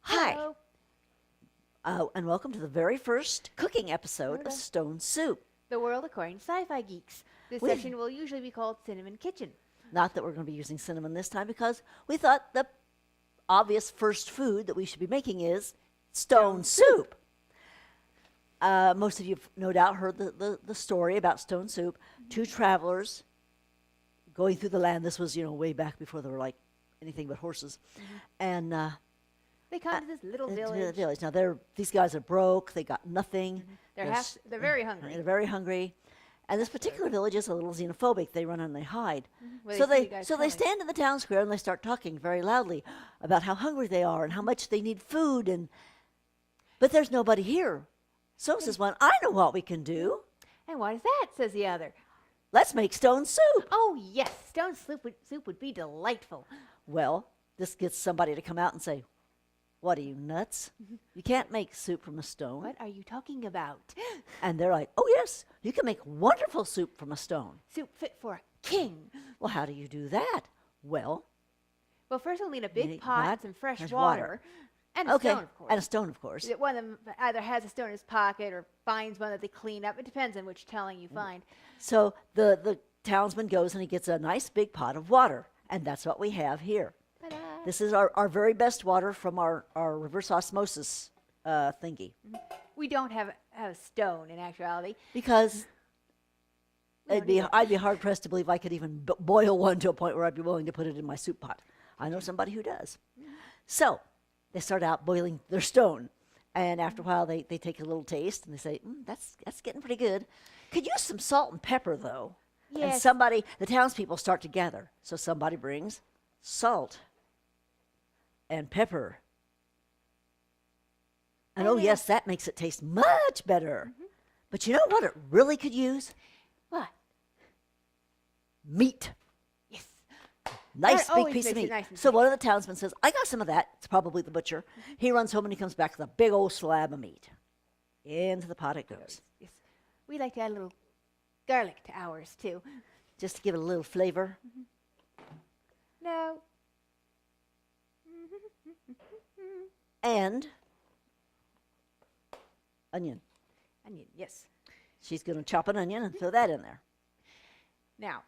Hi, Hello. and welcome to the very first cooking episode Hello. of Stone Soup. The world according to Sci-Fi Geeks. This We- section will usually be called Cinnamon Kitchen. Not that we're going to be using cinnamon this time because we thought the obvious first food that we should be making is stone soup. Most of you have no doubt heard the story about stone soup. Two travelers going through the land. This was, way back before there were like anything but horses. And They come to this little into the village. village. Now these guys are broke. They got nothing. They're very hungry. They're very hungry. And this particular village is a little xenophobic. They run and they hide. Well, So they see they you guys so they coming. stand in the town square and they start talking very loudly about how hungry they are and how much they need food but there's nobody here. So says one, I know what we can do. And what is that? Says the other. Let's make stone soup. Oh yes, stone soup would be delightful. Well, this gets somebody to come out and say, what are you, nuts? You can't make soup from a stone. What are you talking about? And they're like, oh yes, you can make wonderful soup from a stone. Soup fit for a king. Well, how do you do that? Well, Well, first we'll need a You big need pot, what? some fresh Fresh water, water. and a okay, stone, of course. and a stone, of course. One of them either has a stone in his pocket or finds one that they clean up. It depends on which telling you find. So the townsman goes and he gets a nice big pot of water, and that's what we have here. Ta-da. This is our very best water from our reverse osmosis thingy, We don't have a stone in actuality. because We don't either. I'd be hard pressed to believe I could even boil one to a point where I'd be willing to put it in my soup pot. I know somebody who does. So they start out boiling their stone, and after a while they take a little taste and they say, that's getting pretty good. Could use some salt and pepper though. And Yes. the townspeople start to gather. So somebody brings salt and pepper. And oh yes, that makes it taste much better. But you know what it really could use? What? Meat. Yes. Nice That big always piece of makes it meat. nice and So tasty. one of the townsmen says, I got some of that. It's probably the butcher. He runs home and he comes back with a big old slab of meat. Into the pot it goes. Yes. We like to add a little garlic to ours too. Just to give it a little flavor. No. And onion. Onion, yes. She's going to chop an onion and throw that in there. Now,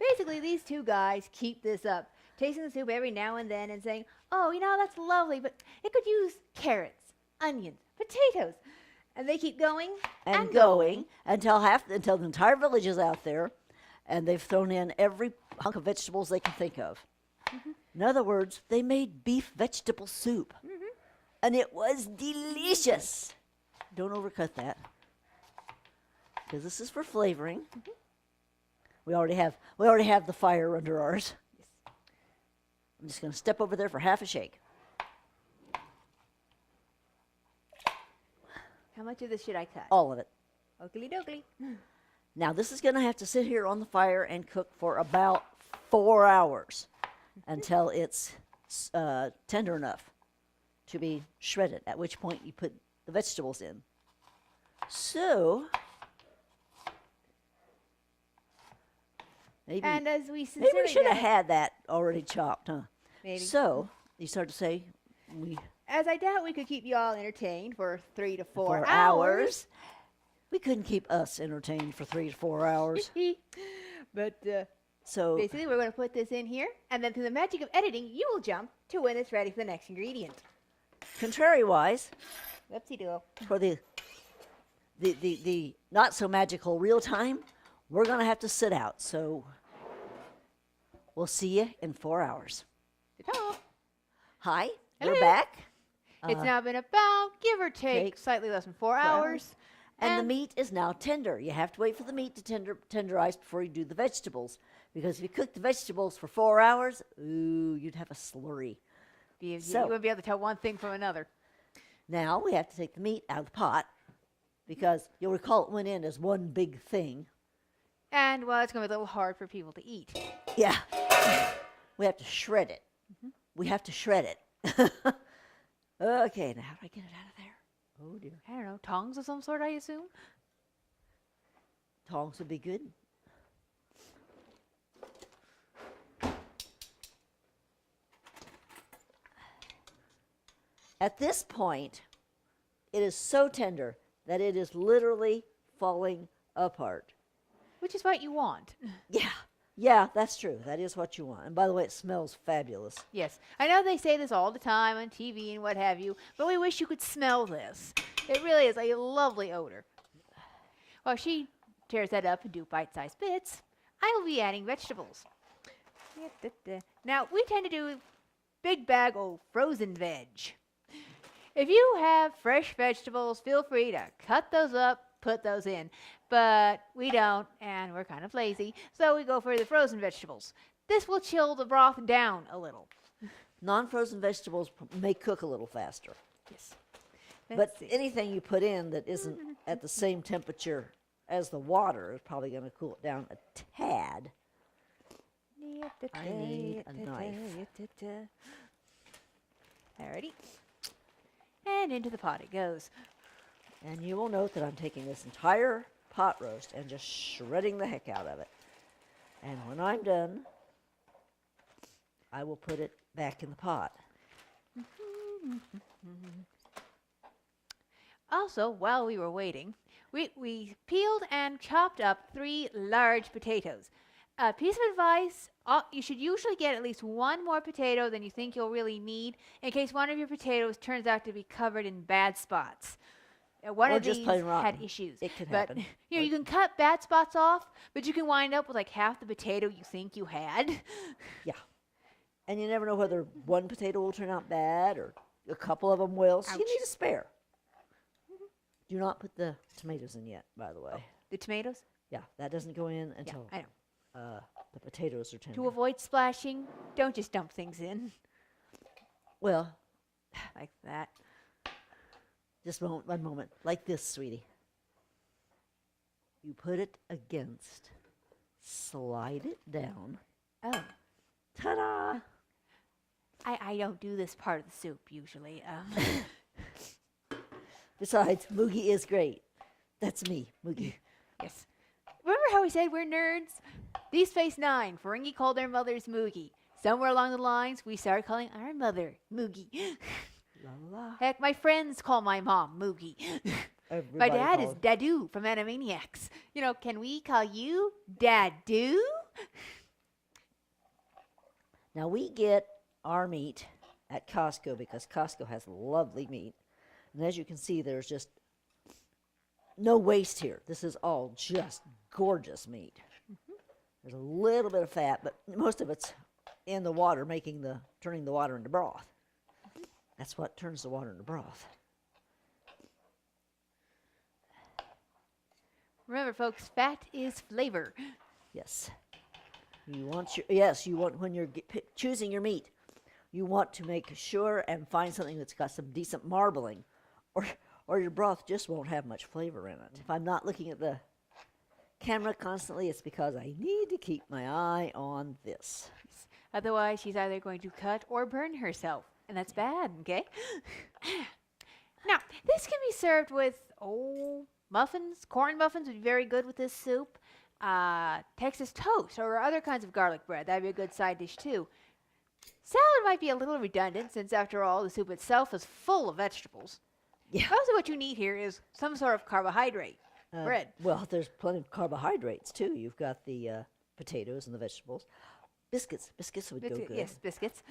basically, these two guys keep this up, tasting the soup every now and then and saying, oh, that's lovely, but it could use carrots, onions, potatoes. And they keep going And going until the entire village is out there and they've thrown in every hunk of vegetables they can think of. In other words, they made beef vegetable soup. And it was delicious. Don't overcut that, because this is for flavoring. We already have the fire under ours. I'm just going to step over there for half a shake. How much of this should I cut? All of it. Oakley dokley. Now this is going to have to sit here on the fire and cook for about 4 hours until it's tender enough to be shredded, at which point you put the vegetables in. So maybe And as we we sincerely should have doubt- had that already chopped, huh? Maybe. So you start to say As I doubt we could keep you all entertained for 3 to 4 4 hours. We couldn't keep us entertained for 3 to 4 hours. But So basically, we're going to put this in here, and then through the magic of editing, you will jump to when it's ready for the next ingredient. contrary-wise, Whoopsie-doo. for the not so magical real time, we're going to have to sit out. So we'll see you in 4 hours. Ta-ta. Hi, Hello. we're back. It's now been about, give or take, take slightly less than 4 hours. hours. And the meat is now tender. You have to wait for the meat to tenderize before you do the vegetables. Because if you cook the vegetables for 4 hours, ooh, you'd have a slurry. You So- wouldn't be able to tell one thing from another. Now we have to take the meat out of the pot, because you'll recall it went in as one big thing. And, well, it's going to be a little hard for people to eat. Yeah. We have to shred it. We have to shred it. Okay, now how do I get it out of there? Oh dear. I don't know, tongs of some sort, I assume? Tongs would be good. At this point, it is so tender that it is literally falling apart. Which is what you want. Yeah. Yeah, that's true. That is what you want. And by the way, it smells fabulous. Yes. I know they say this all the time on TV and what have you, but we wish you could smell this. It really is a lovely odor. While she tears that up into bite-sized bits, I will be adding vegetables. Now, we tend to do big bag of frozen veg. If you have fresh vegetables, feel free to cut those up, put those in. But we don't, and we're kind of lazy, so we go for the frozen vegetables. This will chill the broth down a little. Non-frozen vegetables may cook a little faster. Yes. But anything you put in that isn't at the same temperature as the water is probably going to cool it down a tad. I need a knife. Alrighty. And into the pot it goes. And you will note that I'm taking this entire pot roast and just shredding the heck out of it. And when I'm done, I will put it back in the pot. Also, while we were waiting, we peeled and chopped up 3 large potatoes. A piece of advice, you should usually get at least 1 more potato than you think you'll really need in case one of your potatoes turns out to be covered in bad spots. One Or of just these plain rotten. had issues. It could but, happen. You can cut bad spots off, but you can wind up with like half the potato you think you had. Yeah. And you never know whether one potato will turn out bad or a couple of them will. So you Ouch. need a spare. Do not put the tomatoes in yet, by the way. The tomatoes? Yeah, that doesn't go in until I know. the potatoes are tender. To avoid splashing, don't just dump things in Well, like that. just one moment. Like this, sweetie. You put it against, slide it down. Oh. Ta-da! I don't do this part of the soup usually. Besides, Moogie is great. That's me, Moogie. Yes. Remember how we said we're nerds? These face 9, Ferengi called their mothers Moogie. Somewhere along the lines, we started calling our mother Moogie. La la. Heck, my friends call my mom Moogie. My Everybody dad is calls- Dadu from Animaniacs. Can we call you Dadu? Now we get our meat at Costco because Costco has lovely meat. And as you can see, there's just no waste here. This is all just gorgeous meat. There's a little bit of fat, but most of it's in the water, turning the water into broth. That's what turns the water into broth. Remember, folks, fat is flavor. Yes. You want when you're choosing your meat, you want to make sure and find something that's got some decent marbling, or your broth just won't have much flavor in it. If I'm not looking at the camera constantly, it's because I need to keep my eye on this. Otherwise, she's either going to cut or burn herself, and that's bad, okay? Now, this can be served with, muffins. Corn muffins would be very good with this soup. Texas toast or other kinds of garlic bread. That'd be a good side dish, too. Salad might be a little redundant, since, after all, the soup itself is full of vegetables. Yeah. Mostly what you need here is some sort of carbohydrate. Bread. Well, there's plenty of carbohydrates, too. You've got the potatoes and the vegetables. Biscuits would go good. Yes, biscuits.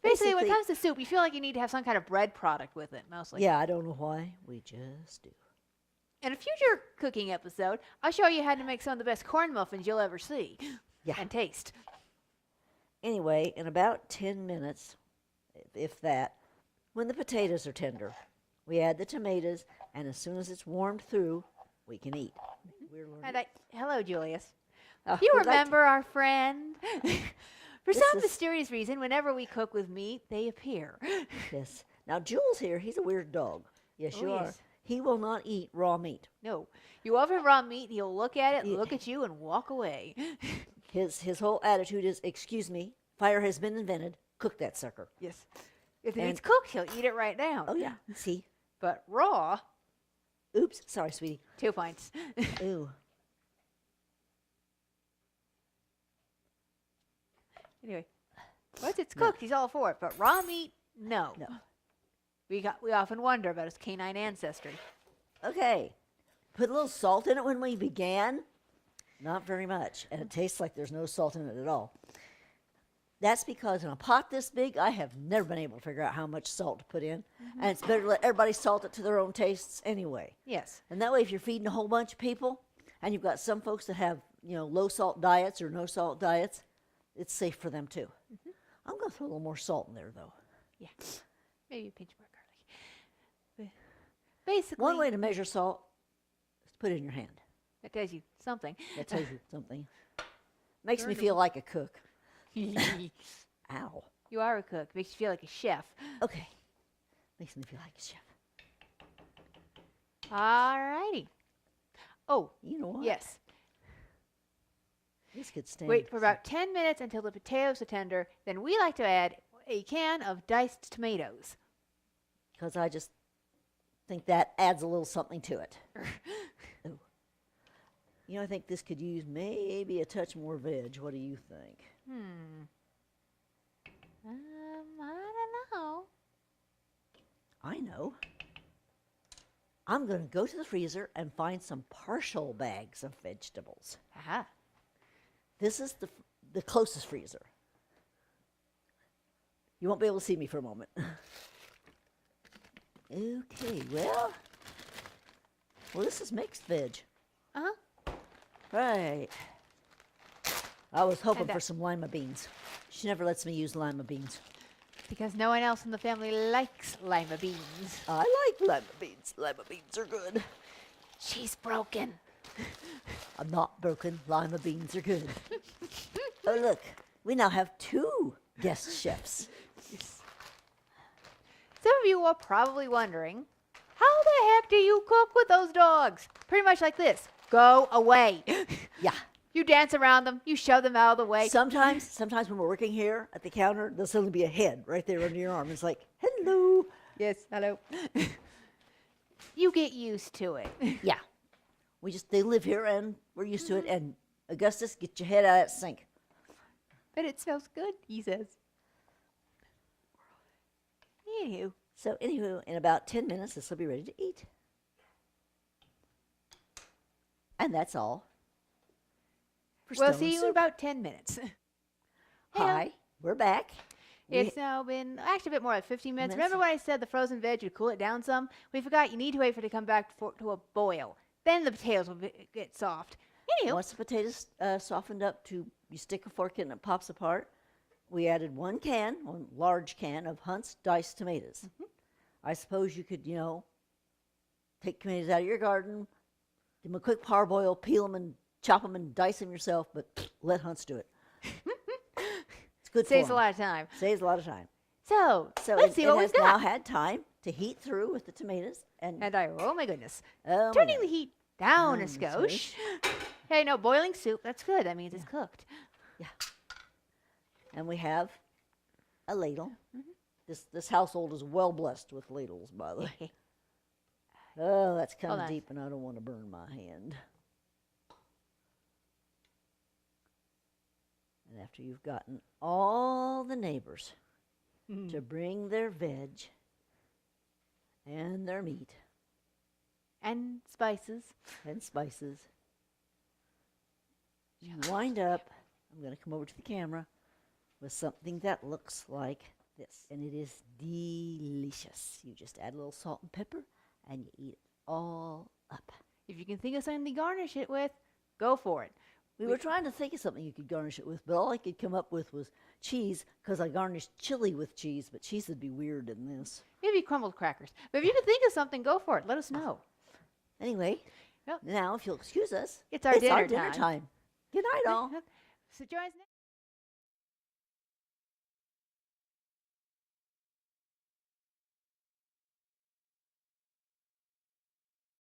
Basically, when it Basically- comes to soup, you feel like you need to have some kind of bread product with it, mostly. Yeah, I don't know why. We just do. In a future cooking episode, I'll show you how to make some of the best corn muffins you'll ever see Yeah. and taste. Anyway, in about 10 minutes, if that, when the potatoes are tender, we add the tomatoes, and as soon as it's warmed through, we can eat. We're learning. Hello, Julius. Oh, You we'd like to- remember our friend? For This some is- mysterious reason, whenever we cook with meat, they appear. Yes. Now, Jules here, he's a weird dog. Yes, Oh, you are. yes. He will not eat raw meat. No. You offer him raw meat, he'll look at it, Yeah. look at you, and walk away. His whole attitude is, excuse me, fire has been invented. Cook that sucker. Yes. If the And- meat's cooked, he'll eat it right down. Oh, yeah. See? But raw, Oops. Sorry, sweetie. 2 pints. Ooh. Anyway, once it's cooked, he's all for it. But raw meat, no. No. We often wonder about his canine ancestry. Okay. Put a little salt in it when we began. Not very much. And it tastes like there's no salt in it at all. That's because in a pot this big, I have never been able to figure out how much salt to put in. And it's better to let everybody salt it to their own tastes anyway. Yes. And that way, if you're feeding a whole bunch of people, and you've got some folks that have, low salt diets or no salt diets, it's safe for them too. I'm going to throw a little more salt in there, though. Yeah. Maybe a pinch more garlic. Basically, One way to measure salt is to put it in your hand. that tells you something. That tells you something. Makes me feel like a cook. Ow. You are a cook. Makes you feel like a chef. Okay. Makes me feel like a chef. Alrighty. Oh, You know what? yes. This could stand. Wait for about 10 minutes until the potatoes are tender. Then we like to add a can of diced tomatoes. Because I just think that adds a little something to it. Ooh. I think this could use maybe a touch more veg. What do you think? I don't know. I know. I'm going to go to the freezer and find some partial bags of vegetables. Aha. This is the closest freezer. You won't be able to see me for a moment. Okay, well, this is mixed veg. Uh-huh. Right. I was hoping And, for some lima beans. She never lets me use lima beans. Because no one else in the family likes lima beans. I like lima beans. Lima beans are good. She's broken. I'm not broken. Lima beans are good. Oh, look. We now have 2 guest chefs. Some of you are probably wondering, how the heck do you cook with those dogs? Pretty much like this. Go away. Yeah. You dance around them. You shove them out of the way. Sometimes when we're working here at the counter, there'll suddenly be a head right there under your arm. It's like, hello. Yes, hello. You get used to it. Yeah. They live here and we're used to it. And Augustus, get your head out of that sink. But it smells good, he says. Anywho. So anywho, in about 10 minutes, this will be ready to eat. And that's all. For We'll stone see you in soup. about 10 minutes. Hi, we're back. It's now been actually a bit more like 15 minutes. Minutes? Remember when I said the frozen veg would cool it down some? We forgot you need to wait for it to come back to a boil. Then the potatoes will get soft. Anywho. Once the potatoes softened up you stick a fork in and it pops apart, we added one large can of Hunt's diced tomatoes. I suppose you could, take tomatoes out of your garden, give them a quick parboil, peel them and chop them and dice them yourself, but let Hunt's do it. It's good Saves for a lot of time. Saves a lot of time. So let's see it what has we've now got. had time to heat through with the tomatoes. And Oh my goodness. oh my Turning God. the heat down a Down a skosh. Hey, no, boiling soup. That's good. That means it's cooked. Yeah. And we have a ladle. This household is well blessed with ladles, by the way. Oh, that's kind Hold of on. deep, and I don't want to burn my hand. And after you've gotten all the neighbors to bring their veg and their meat And spices. and spices, you wind up, I'm going to come over to the camera, with something that looks like this. And it is delicious. You just add a little salt and pepper, and you eat it all up. If you can think of something to garnish it with, go for it. We were trying to think of something you could garnish it with, but all I could come up with was cheese, because I garnished chili with cheese, but cheese would be weird in this. Maybe crumbled crackers. But if you can think of something, go for it. Let us know. Anyway, Yep. now if you'll excuse us, It's our dinner time. Good night, all. So join us next.